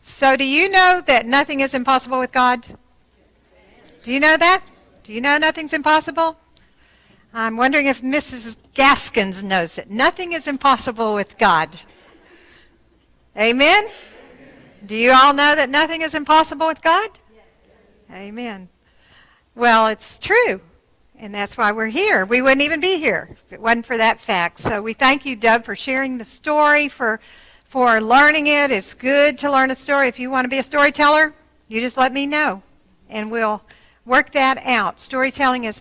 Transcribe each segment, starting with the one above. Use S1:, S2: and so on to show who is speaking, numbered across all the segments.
S1: So do you know that nothing is impossible with God? Do you know that? Do you know nothing's impossible? I'm wondering if Mrs. Gaskins knows it. Nothing is impossible with God. Amen? Do you all know that nothing is impossible with God? Amen. Well, it's true. And that's why we're here. We wouldn't even be here if it wasn't for that fact. So we thank you, Doug, for sharing the story, for learning it. It's good to learn a story. If you want to be a storyteller, you just let me know, and we'll work that out. Storytelling is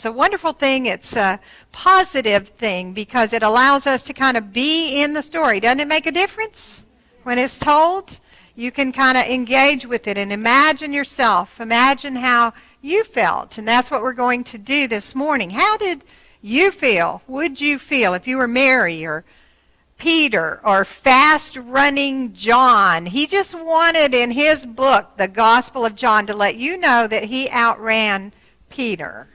S1: a wonderful thing. It's a positive thing because it allows us to kind of be in the story. Doesn't it make a difference when it's told? You can kind of engage with it and imagine yourself. Imagine how you felt, and that's what we're going to do this morning. How did you feel? Would you feel if you were Mary or Peter or fast-running John? He just wanted in his book, the Gospel of John, to let you know that he outran Peter.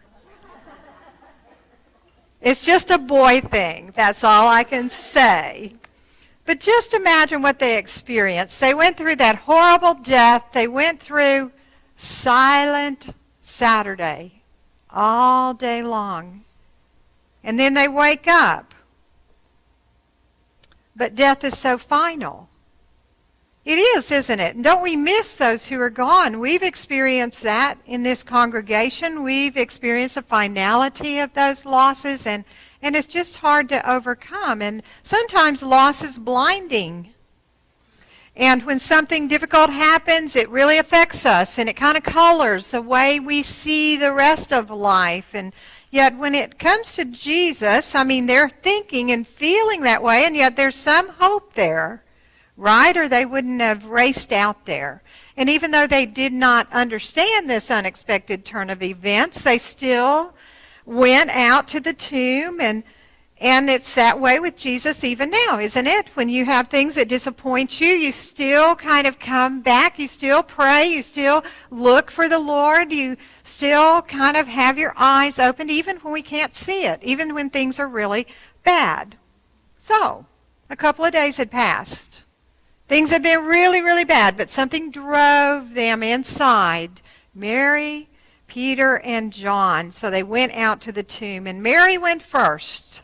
S1: It's just a boy thing. That's all I can say. But just imagine what they experienced. They went through that horrible death. They went through silent Saturday all day long. And then they wake up. But death is so final. It is, isn't it? And don't we miss those who are gone? We've experienced that in this congregation. We've experienced the finality of those losses, and it's just hard to overcome. And sometimes loss is blinding. And when something difficult happens, it really affects us, and it kind of colors the way we see the rest of life. And yet when it comes to Jesus, I mean, they're thinking and feeling that way, and yet there's some hope there, right? Or they wouldn't have raced out there. And even though they did not understand this unexpected turn of events, they still went out to the tomb, and it's that way with Jesus even now, isn't it? When you have things that disappoint you, you still kind of come back. You still pray. You still look for the Lord. You still kind of have your eyes opened even when we can't see it, even when things are really bad. So, a couple of days had passed. Things had been really, really bad, but something drove them inside. Mary, Peter, and John. So they went out to the tomb, and Mary went first.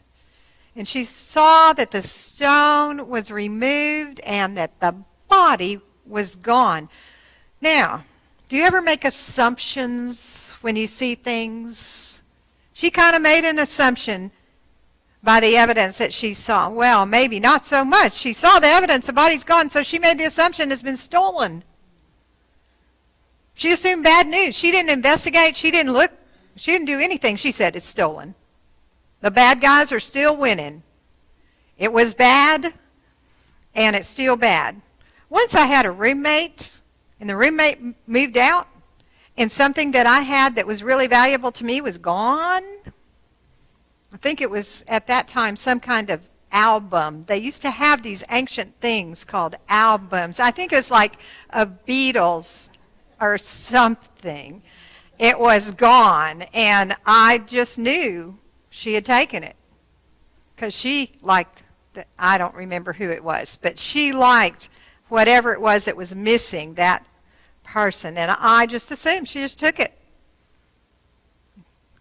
S1: And she saw that the stone was removed and that the body was gone. Now, do you ever make assumptions when you see things? She kind of made an assumption by the evidence that she saw. Well, maybe not so much. She saw the evidence, the body's gone, so she made the assumption it's been stolen. She assumed bad news. She didn't investigate. She didn't look. She didn't do anything. She said it's stolen. The bad guys are still winning. It was bad, and it's still bad. Once I had a roommate, and the roommate moved out, and something that I had that was really valuable to me was gone. I think it was, at that time, some kind of album. They used to have these ancient things called albums. I think it was like a Beatles or something. It was gone, and I just knew she had taken it because she liked, I don't remember who it was, but she liked whatever it was that was missing, that person. And I just assumed she just took it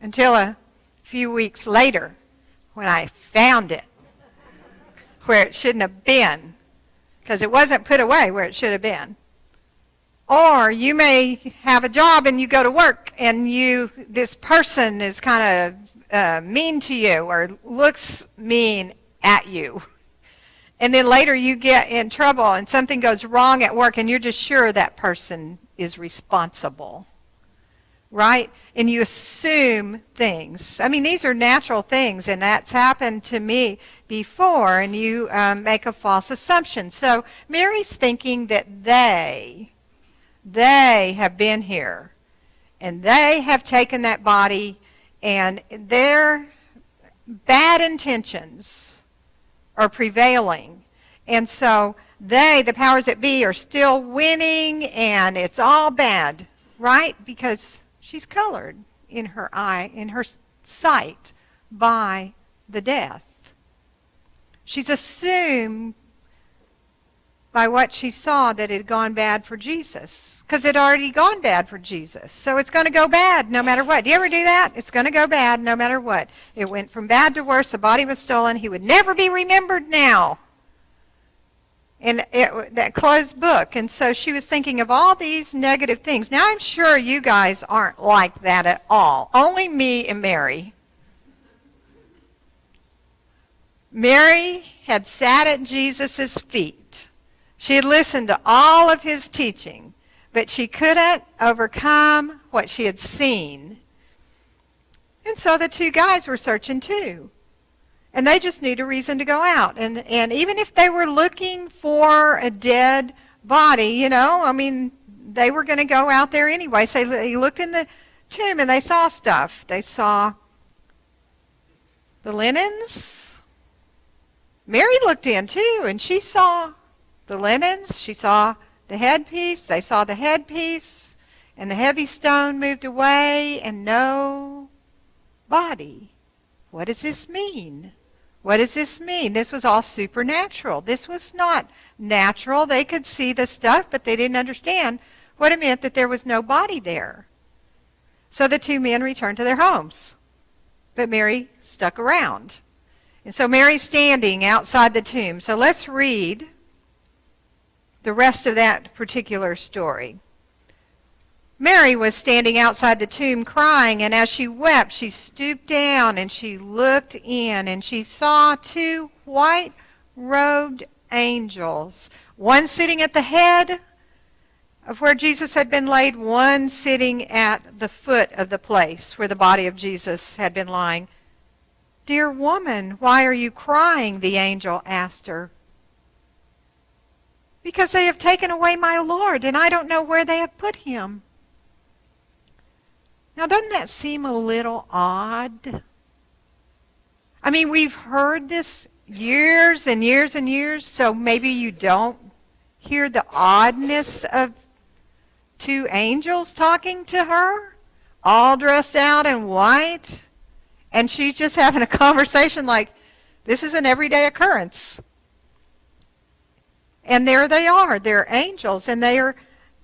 S1: until a few weeks later when I found it where it shouldn't have been because it wasn't put away where it should have been. Or you may have a job and you go to work and this person is kind of mean to you or looks mean at you. And then later you get in trouble and something goes wrong at work and you're just sure that person is responsible. Right? And you assume things. I mean, these are natural things, and that's happened to me before, and you make a false assumption. So Mary's thinking that they have been here, and they have taken that body, and their bad intentions are prevailing. And so the powers that be, are still winning, and it's all bad, right? Because she's colored in her eye, in her sight, by the death. She's assumed by what she saw that it had gone bad for Jesus. Because it had already gone bad for Jesus. So it's going to go bad no matter what. Do you ever do that? It's going to go bad no matter what. It went from bad to worse. The body was stolen. He would never be remembered now. In that closed book. And so she was thinking of all these negative things. Now I'm sure you guys aren't like that at all. Only me and Mary. Mary had sat at Jesus' feet. She had listened to all of his teaching, but she couldn't overcome what she had seen. And so the two guys were searching too. And they just need a reason to go out. And even if they were looking for a dead body, they were going to go out there anyway. So they looked in the tomb and they saw stuff. They saw the linens. Mary looked in too, and she saw the linens. She saw the headpiece. They saw the headpiece. And the heavy stone moved away and no body. What does this mean? What does this mean? This was all supernatural. This was not natural. They could see the stuff, but they didn't understand what it meant that there was no body there. So the two men returned to their homes. But Mary stuck around. And so Mary's standing outside the tomb. So let's read the rest of that particular story. Mary was standing outside the tomb crying, and as she wept, she stooped down and she looked in, and she saw two white-robed angels, one sitting at the head of where Jesus had been laid, one sitting at the foot of the place where the body of Jesus had been lying. "Dear woman, why are you crying?" the angel asked her. "Because they have taken away my Lord, and I don't know where they have put him." Now, doesn't that seem a little odd? I mean, we've heard this years and years and years, so maybe you don't hear the oddness of two angels talking to her, all dressed out in white, and she's just having a conversation like this is an everyday occurrence. And there they are. They're angels, and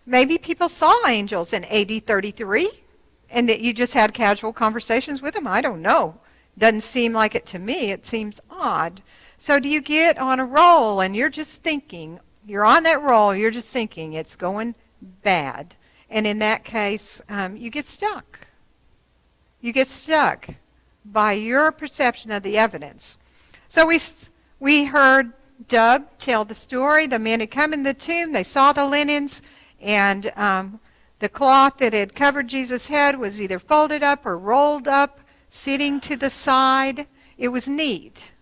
S1: maybe people saw angels in AD 33. And that you just had casual conversations with them? I don't know. Doesn't seem like it to me. It seems odd. So do you get on a roll and you're just thinking, you're on that roll, you're just thinking it's going bad. And in that case, you get stuck. You get stuck by your perception of the evidence. So we heard Dub tell the story. The men had come in the tomb. They saw the linens, and the cloth that had covered Jesus' head was either folded up or rolled up, sitting to the side. It was neat.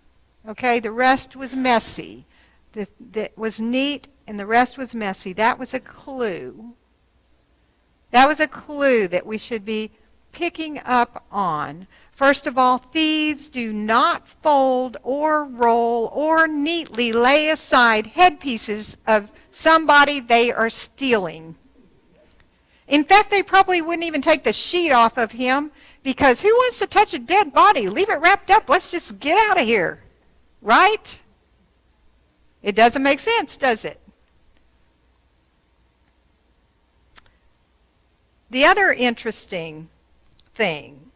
S1: Okay, the rest was messy. That was neat and the rest was messy. That was a clue. That was a clue that we should be picking up on. First of all, thieves do not fold or roll or neatly lay aside headpieces of somebody they are stealing. In fact, they probably wouldn't even take the sheet off of him, because who wants to touch a dead body? Leave it wrapped up. Let's just get out of here. Right? It doesn't make sense, does it? The other interesting thing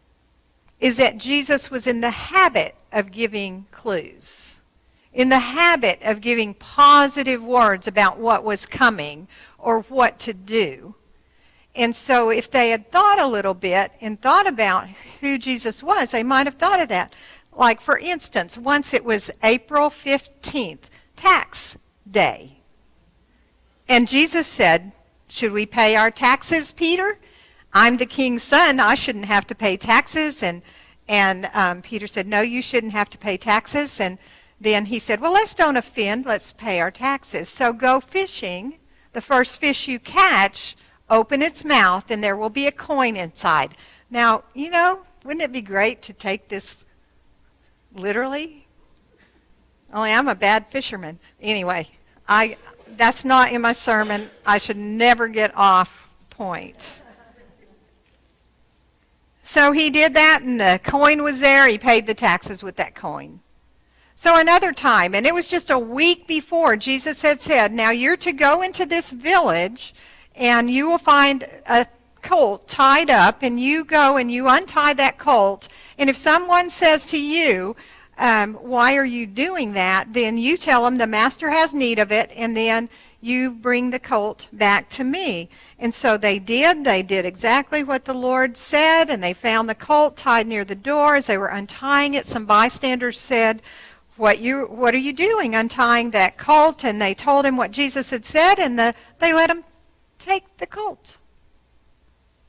S1: is that Jesus was in the habit of giving clues, in the habit of giving positive words about what was coming or what to do. And so if they had thought a little bit and thought about who Jesus was, they might have thought of that. Like, for instance, once it was April 15th, tax day. And Jesus said, "Should we pay our taxes, Peter? I'm the king's son. I shouldn't have to pay taxes." And Peter said, "No, you shouldn't have to pay taxes." And then he said, "Well, let's don't offend. Let's pay our taxes. So go fishing. The first fish you catch, open its mouth, and there will be a coin inside." Now, wouldn't it be great to take this literally? Only I'm a bad fisherman. Anyway, that's not in my sermon. I should never get off point. So he did that, and the coin was there. He paid the taxes with that coin. So another time, and it was just a week before, Jesus had said, now you're to go into this village, and you will find a colt tied up, and you go and you untie that colt, and if someone says to you, why are you doing that, then you tell them the master has need of it, and then you bring the colt back to me. And so they did. They did exactly what the Lord said, and they found the colt tied near the door. As they were untying it, some bystanders said, what are you doing untying that colt? And they told him what Jesus had said, and they let him take the colt.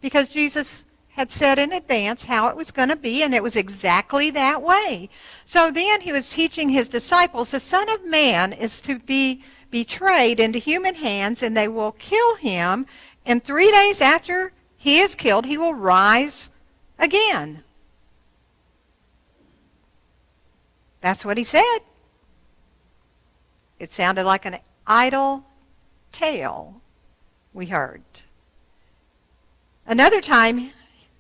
S1: Because Jesus had said in advance how it was going to be, and it was exactly that way. So then he was teaching his disciples, the Son of Man is to be betrayed into human hands, and they will kill him, and 3 days after he is killed, he will rise again. That's what he said. It sounded like an idle tale we heard. Another time,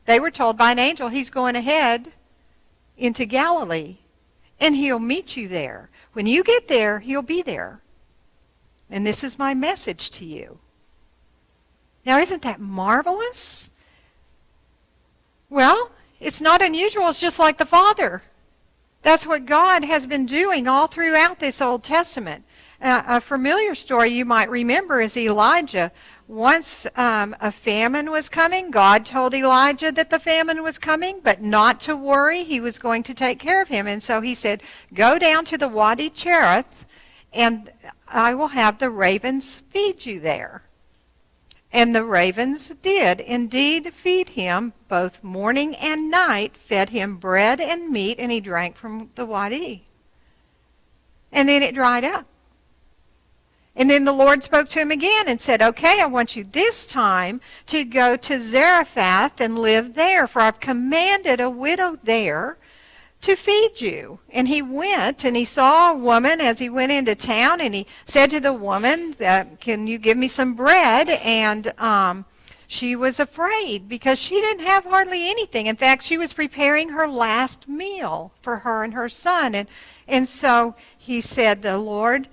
S1: they were told by an angel, he's going ahead into Galilee, and he'll meet you there. When you get there, he'll be there. And this is my message to you. Now, isn't that marvelous? Well, it's not unusual. It's just like the Father. That's what God has been doing all throughout this Old Testament. A familiar story you might remember is Elijah. Once a famine was coming, God told Elijah that the famine was coming, but not to worry. He was going to take care of him. And so he said, go down to the Wadi Cherith, and I will have the ravens feed you there. And the ravens did indeed feed him, both morning and night, fed him bread and meat, and he drank from the wadi. And then it dried up. And then the Lord spoke to him again and said, okay, I want you this time to go to Zarephath and live there, for I've commanded a widow there to feed you. And he went, and he saw a woman as he went into town, and he said to the woman, can you give me some bread? And she was afraid because she didn't have hardly anything. In fact, she was preparing her last meal for her and her son. And so he said, the Lord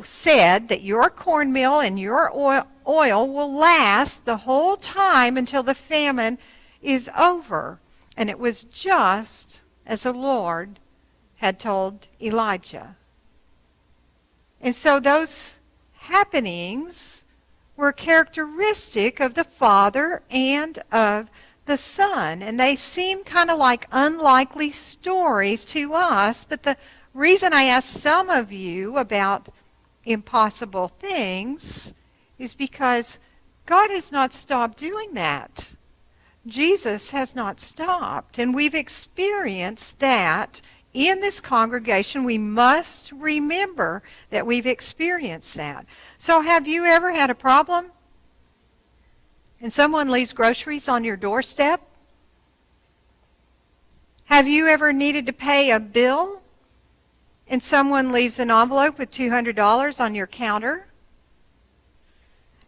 S1: said that your cornmeal and your oil will last the whole time until the famine is over. And it was just as the Lord had told Elijah. And so those happenings were characteristic of the Father and of the Son. And they seem kind of like unlikely stories to us, but the reason I asked some of you about impossible things is because God has not stopped doing that. Jesus has not stopped, and we've experienced that in this congregation. We must remember that we've experienced that. So have you ever had a problem and someone leaves groceries on your doorstep? Have you ever needed to pay a bill and someone leaves an envelope with $200 on your counter?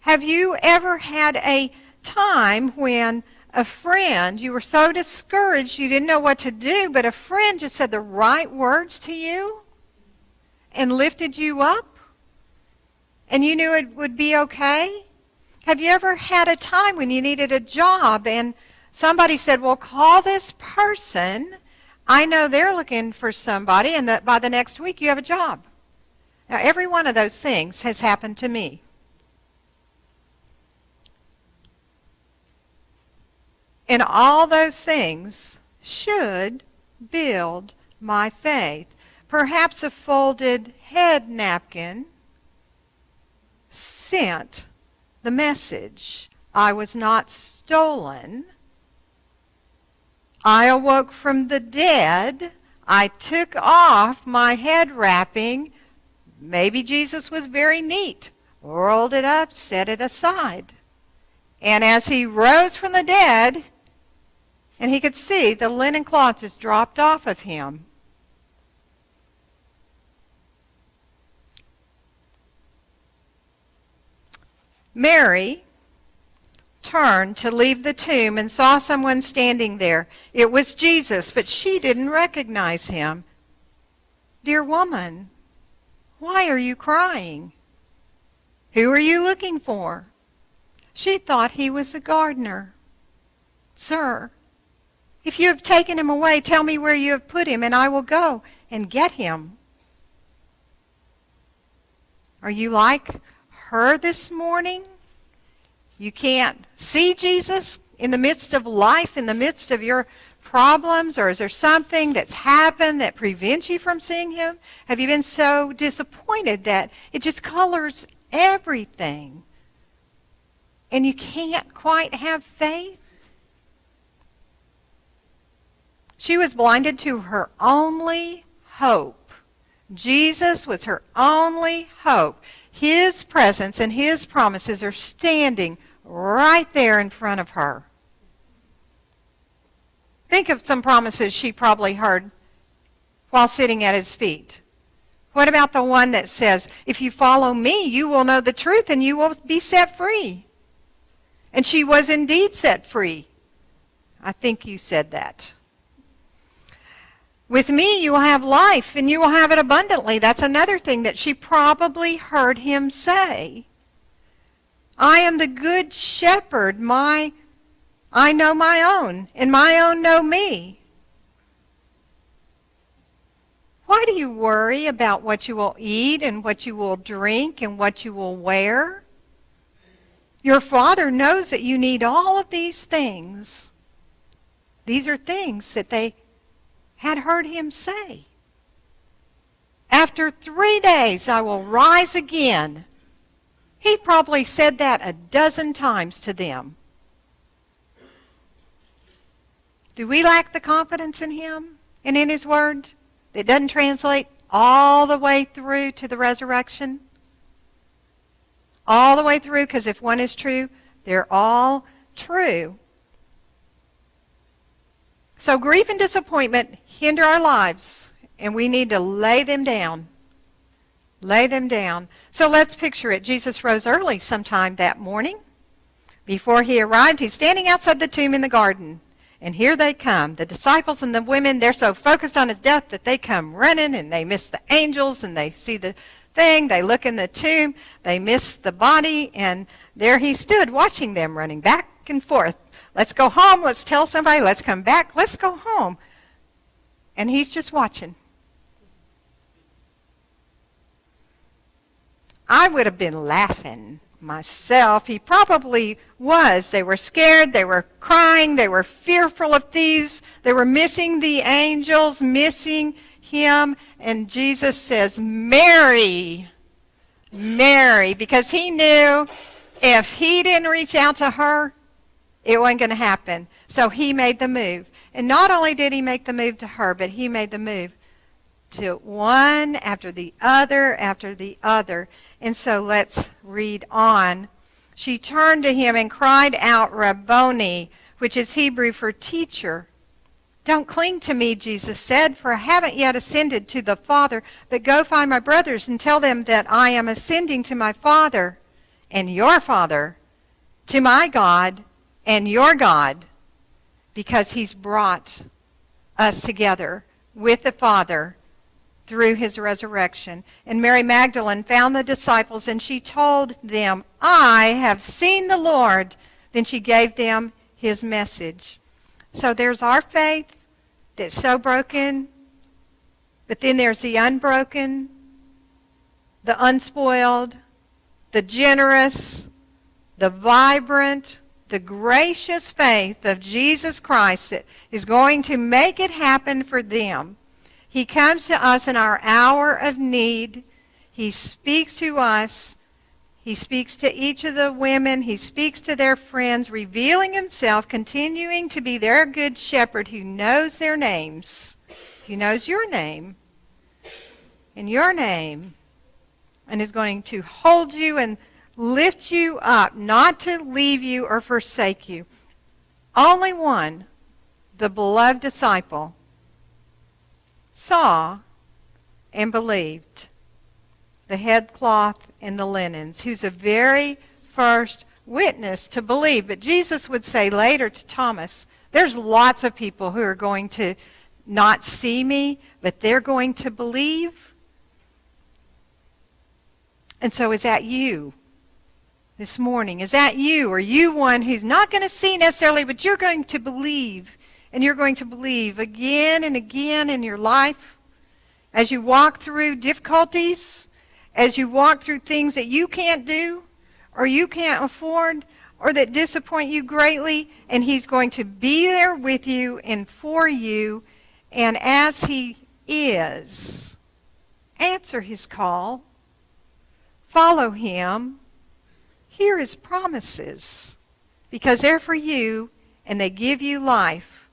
S1: Have you ever had a time when a friend, you were so discouraged you didn't know what to do, but a friend just said the right words to you and lifted you up, and you knew it would be okay? Have you ever had a time when you needed a job and somebody said, well, call this person, I know they're looking for somebody, and that by the next week you have a job? Now, every one of those things has happened to me. And all those things should build my faith. Perhaps a folded head napkin sent the message. I was not stolen. I awoke from the dead. I took off my head wrapping. Maybe Jesus was very neat. Rolled it up, set it aside. And as he rose from the dead, and he could see the linen cloth just dropped off of him. Mary turned to leave the tomb and saw someone standing there. It was Jesus, but she didn't recognize him. "Dear woman, why are you crying? Who are you looking for?" She thought he was the gardener. "Sir, if you have taken him away, tell me where you have put him, and I will go and get him." Are you like her this morning? You can't see Jesus in the midst of life, in the midst of your problems, or is there something that's happened that prevents you from seeing him? Have you been so disappointed that it just colors everything and you can't quite have faith? She was blinded to her only hope. Jesus was her only hope. His presence and his promises are standing right there in front of her. Think of some promises she probably heard while sitting at his feet. What about the one that says, "If you follow me, you will know the truth and you will be set free"? And she was indeed set free. I think you said that. "With me, you will have life and you will have it abundantly." That's another thing that she probably heard him say. "I am the good shepherd. I know my own, and my own know me." Why do you worry about what you will eat and what you will drink and what you will wear? Your Father knows that you need all of these things. These are things that they had heard him say. "After 3 days I will rise again." He probably said that a dozen times to them. Do we lack the confidence in him and in his word that doesn't translate all the way through to the resurrection? All the way through, because if one is true, they're all true. So grief and disappointment hinder our lives, and we need to lay them down. Lay them down. So let's picture it. Jesus rose early sometime that morning. Before he arrived, he's standing outside the tomb in the garden. And here they come. The disciples and the women, they're so focused on his death that they come running and they miss the angels and they see the thing. They look in the tomb. They miss the body. And there he stood watching them running back and forth. Let's go home. Let's tell somebody. Let's come back. Let's go home. And he's just watching. I would have been laughing myself. He probably was. They were scared. They were crying. They were fearful of thieves. They were missing the angels, missing him. And Jesus says, "Mary, Mary," because he knew if he didn't reach out to her, it wasn't going to happen. So he made the move. And not only did he make the move to her, but he made the move to one after the other after the other. And so let's read on. "She turned to him and cried out, 'Rabboni,' which is Hebrew for teacher. 'Don't cling to me,' Jesus said, 'for I haven't yet ascended to the Father, but go find my brothers and tell them that I am ascending to my Father and your Father, to my God and your God,' because he's brought us together with the Father through his resurrection. And Mary Magdalene found the disciples, and she told them, 'I have seen the Lord.' Then she gave them his message." So there's our faith that's so broken, but then there's the unbroken, the unspoiled, the generous, the vibrant, the gracious faith of Jesus Christ that is going to make it happen for them. He comes to us in our hour of need. He speaks to us. He speaks to each of the women. He speaks to their friends, revealing himself, continuing to be their good shepherd who knows their names. He knows your name and your name, and is going to hold you and lift you up, not to leave you or forsake you. Only one, the beloved disciple, saw and believed the headcloth and the linens, who's the very first witness to believe. But Jesus would say later to Thomas, there's lots of people who are going to not see me, but they're going to believe. And so is that you this morning? Is that you? Are you one who's not going to see necessarily, but you're going to believe, and you're going to believe again and again in your life as you walk through difficulties, as you walk through things that you can't do or you can't afford or that disappoint you greatly, and he's going to be there with you and for you. And as he is, answer his call, follow him, hear his promises, because they're for you and they give you life.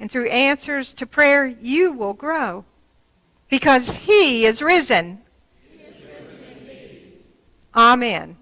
S1: And through answers to prayer, you will grow, because he is risen. He is risen indeed. Amen.